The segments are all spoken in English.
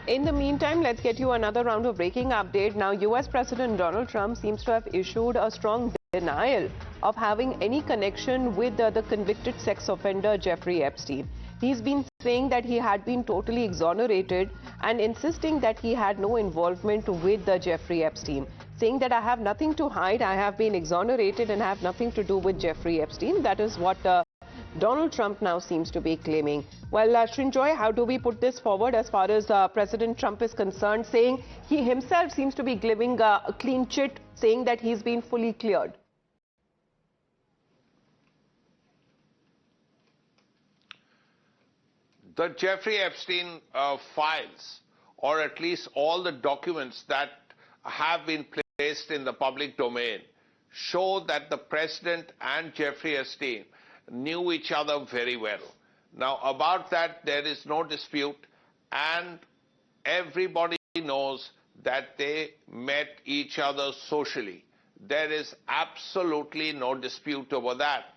In the meantime, let's get you another round of breaking update. Now, US President Donald Trump seems to have issued a strong denial of having any connection with the convicted sex offender Jeffrey Epstein. He's been saying that he had been totally exonerated and insisting that he had no involvement with Jeffrey Epstein, saying that I have nothing to hide, I have been exonerated and have nothing to do with Jeffrey Epstein. That is what Donald Trump now seems to be claiming. Well, Srinjoy, how do we put this forward as far as President Trump is concerned, saying he himself seems to be giving a clean chit, saying that he's been fully cleared? The Jeffrey Epstein files, or at least all the documents that have been placed in the public domain, show that the president and Jeffrey Epstein knew each other very well. Now, about that, there is no dispute, and everybody knows that they met each other socially. There is absolutely no dispute over that.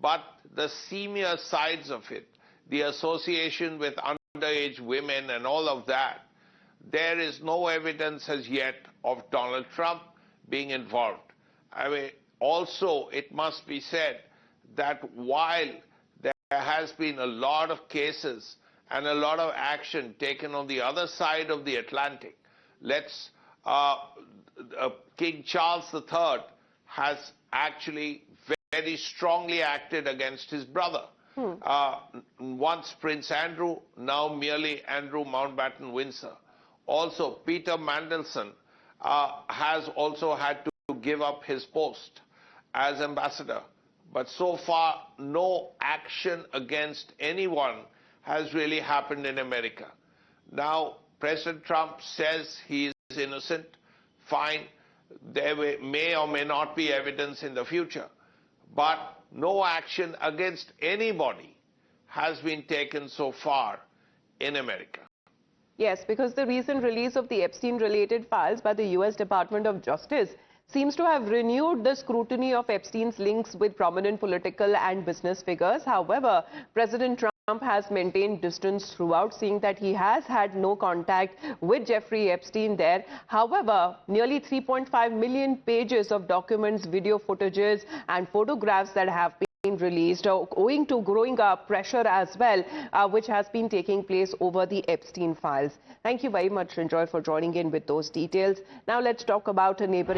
But the seamier sides of it, the association with underage women and all of that, there is no evidence as yet of Donald Trump being involved. I mean, also, it must be said that while there has been a lot of cases and a lot of action taken on the other side of the Atlantic, King Charles III has actually very strongly acted against his brother. Once Prince Andrew, now merely Andrew Mountbatten Windsor. Also, Peter Mandelson has also had to give up his post as ambassador. But so far, no action against anyone has really happened in America. Now, President Trump says he is innocent. Fine. There may or may not be evidence in the future. But no action against anybody has been taken so far in America. Yes, because the recent release of the Epstein-related files by the US Department of Justice seems to have renewed the scrutiny of Epstein's links with prominent political and business figures. However, President Trump has maintained distance throughout, saying that he has had no contact with Jeffrey Epstein there. However, nearly 3.5 million pages of documents, video footages and photographs that have been released owing to growing pressure as well, which has been taking place over the Epstein files. Thank you very much, Srinjoy, for joining in with those details. Now let's talk about a neighboring